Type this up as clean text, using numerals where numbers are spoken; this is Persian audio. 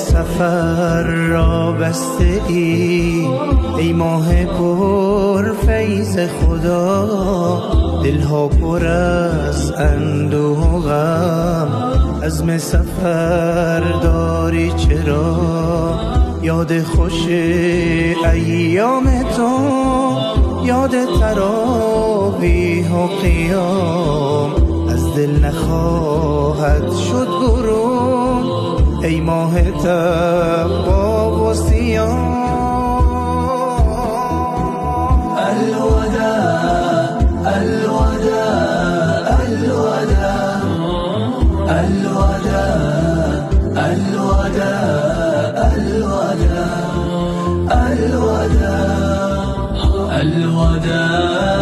سفر را بسته ای ماه پر فیض خدا، دلها پر از اندوه و غم، عزم سفر داری چرا؟ یاد خوش ایام تو، یاد تراویح و قیام، از دل نخواهد شد برون ای ماه تقوا و صیام. الوداع الوداع الوداع الوداع الوداع الوداع الوداع الوداع